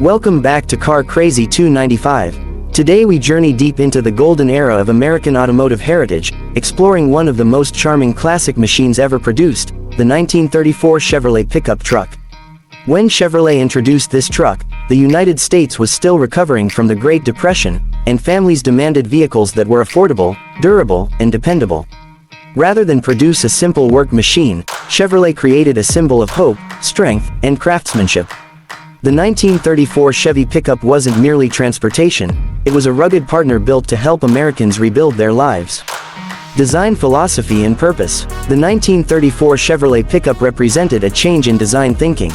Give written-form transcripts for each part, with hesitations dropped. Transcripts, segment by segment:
Welcome back to Car Crazy 295. Today we journey deep into the golden era of American automotive heritage, exploring one of the most charming classic machines ever produced, the 1934 Chevrolet pickup truck. When Chevrolet introduced this truck, the United States was still recovering from the Great Depression, and families demanded vehicles that were affordable, durable, and dependable. Rather than produce a simple work machine, Chevrolet created a symbol of hope, strength, and craftsmanship. The 1934 Chevy pickup wasn't merely transportation, it was a rugged partner built to help Americans rebuild their lives. Design philosophy and purpose. The 1934 Chevrolet pickup represented a change in design thinking.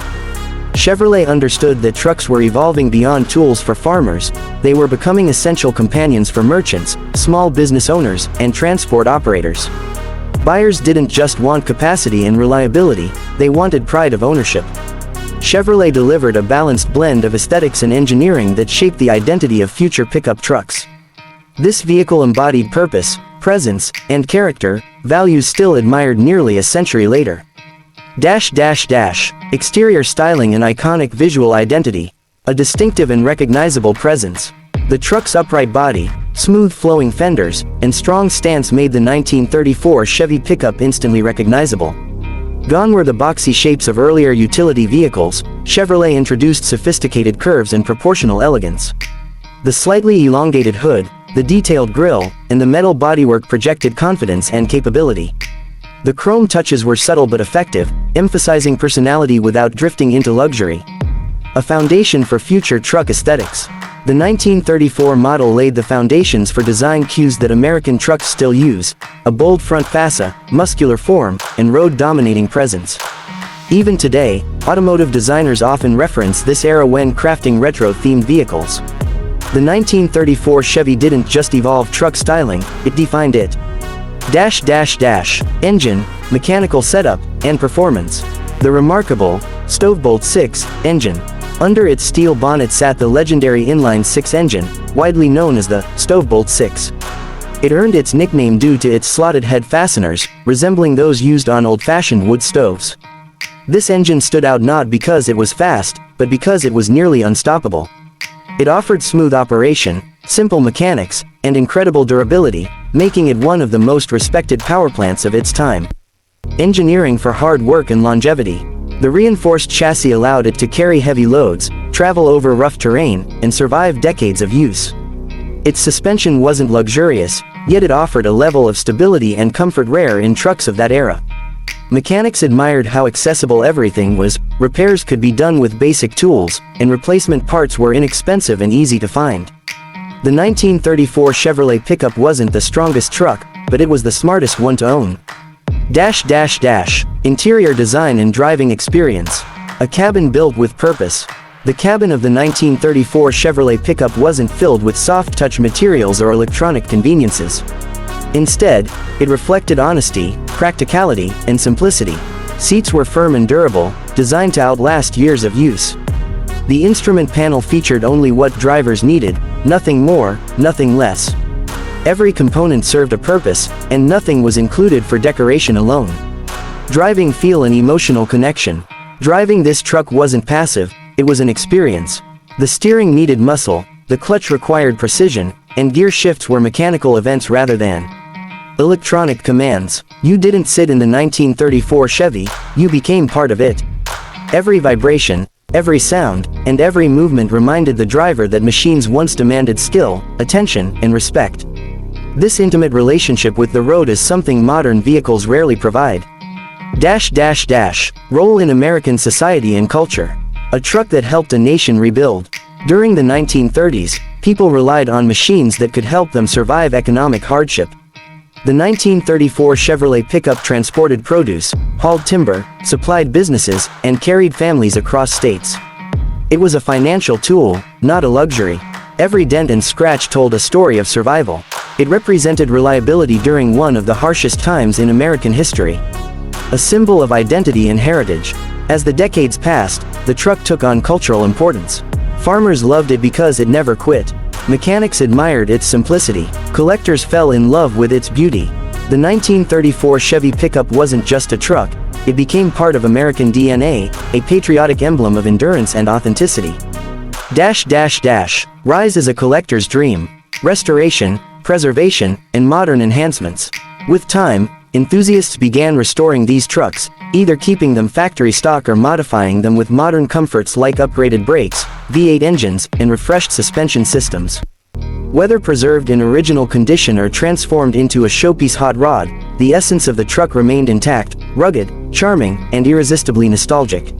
Chevrolet understood that trucks were evolving beyond tools for farmers, they were becoming essential companions for merchants, small business owners, and transport operators. Buyers didn't just want capacity and reliability, they wanted pride of ownership. Chevrolet delivered a balanced blend of aesthetics and engineering that shaped the identity of future pickup trucks. This vehicle embodied purpose, presence, and character, values still admired nearly a century later. Exterior styling and iconic visual identity. A distinctive and recognizable presence. The truck's upright body, smooth flowing fenders, and strong stance made the 1934 Chevy pickup instantly recognizable. Gone were the boxy shapes of earlier utility vehicles, Chevrolet introduced sophisticated curves and proportional elegance. The slightly elongated hood, the detailed grille, and the metal bodywork projected confidence and capability. The chrome touches were subtle but effective, emphasizing personality without drifting into luxury. A foundation for future truck aesthetics. The 1934 model laid the foundations for design cues that American trucks still use: a bold front fascia, muscular form, and road-dominating presence. Even today, automotive designers often reference this era when crafting retro-themed vehicles. The 1934 Chevy didn't just evolve truck styling, it defined it. Engine, mechanical setup, and performance. The remarkable Stovebolt 6 engine. Under its steel bonnet sat the legendary inline-6 engine, widely known as the Stovebolt 6. It earned its nickname due to its slotted head fasteners, resembling those used on old-fashioned wood stoves. This engine stood out not because it was fast, but because it was nearly unstoppable. It offered smooth operation, simple mechanics, and incredible durability, making it one of the most respected powerplants of its time. Engineering for hard work and longevity. The reinforced chassis allowed it to carry heavy loads, travel over rough terrain, and survive decades of use. Its suspension wasn't luxurious, yet it offered a level of stability and comfort rare in trucks of that era. Mechanics admired how accessible everything was, repairs could be done with basic tools, and replacement parts were inexpensive and easy to find. The 1934 Chevrolet pickup wasn't the strongest truck, but it was the smartest one to own. Interior design and driving experience. A cabin built with purpose. The cabin of the 1934 Chevrolet pickup wasn't filled with soft-touch materials or electronic conveniences. Instead, it reflected honesty, practicality, and simplicity. Seats were firm and durable, designed to outlast years of use. The instrument panel featured only what drivers needed, nothing more, nothing less. Every component served a purpose, and nothing was included for decoration alone. Driving feel and emotional connection. Driving this truck wasn't passive, it was an experience. The steering needed muscle, the clutch required precision, and gear shifts were mechanical events rather than electronic commands. You didn't sit in the 1934 Chevy, you became part of it. Every vibration, every sound, and every movement reminded the driver that machines once demanded skill, attention, and respect. This intimate relationship with the road is something modern vehicles rarely provide. Role in American society and culture. A truck that helped a nation rebuild. During the 1930s, people relied on machines that could help them survive economic hardship. The 1934 Chevrolet pickup transported produce, hauled timber, supplied businesses, and carried families across states. It was a financial tool, not a luxury. Every dent and scratch told a story of survival. It represented reliability during one of the harshest times in American history. A symbol of identity and heritage. As the decades passed, the truck took on cultural importance. Farmers loved it because it never quit. Mechanics admired its simplicity. Collectors fell in love with its beauty. The 1934 Chevy pickup wasn't just a truck, it became part of American DNA, a patriotic emblem of endurance and authenticity. Rise is a collector's dream. Restoration, preservation, and modern enhancements. With time, enthusiasts began restoring these trucks, either keeping them factory stock or modifying them with modern comforts like upgraded brakes, V8 engines, and refreshed suspension systems. Whether preserved in original condition or transformed into a showpiece hot rod, the essence of the truck remained intact, rugged, charming, and irresistibly nostalgic.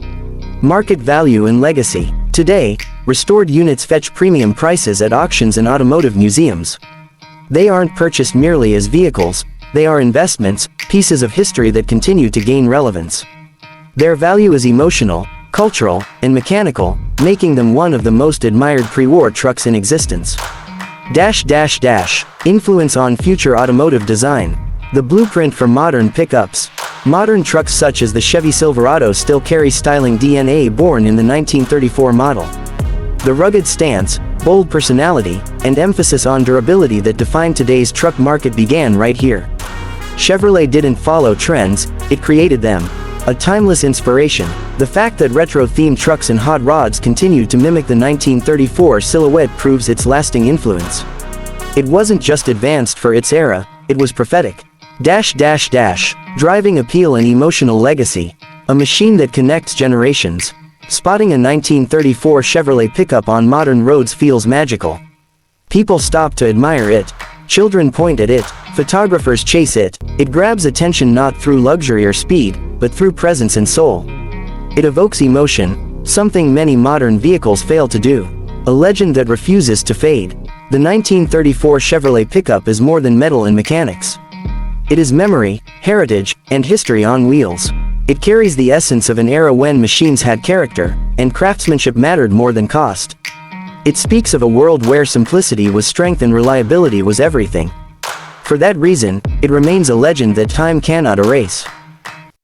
Market value and legacy. Today, restored units fetch premium prices at auctions and automotive museums. They aren't purchased merely as vehicles, they are investments, pieces of history that continue to gain relevance. Their value is emotional, cultural, and mechanical, making them one of the most admired pre-war trucks in existence. Influence on future automotive design. The blueprint for modern pickups. Modern trucks such as the Chevy Silverado still carry styling DNA born in the 1934 model. The rugged stance, bold personality, and emphasis on durability that define today's truck market began right here. Chevrolet didn't follow trends, it created them. A timeless inspiration, the fact that retro-themed trucks and hot rods continue to mimic the 1934 silhouette proves its lasting influence. It wasn't just advanced for its era, it was prophetic. Driving appeal and emotional legacy. A machine that connects generations. Spotting a 1934 Chevrolet pickup on modern roads feels magical. People stop to admire it. Children point at it. Photographers chase it. It grabs attention not through luxury or speed, but through presence and soul. It evokes emotion, something many modern vehicles fail to do. A legend that refuses to fade. The 1934 Chevrolet pickup is more than metal and mechanics. It is memory, heritage, and history on wheels. It carries the essence of an era when machines had character, and craftsmanship mattered more than cost. It speaks of a world where simplicity was strength and reliability was everything. For that reason, it remains a legend that time cannot erase.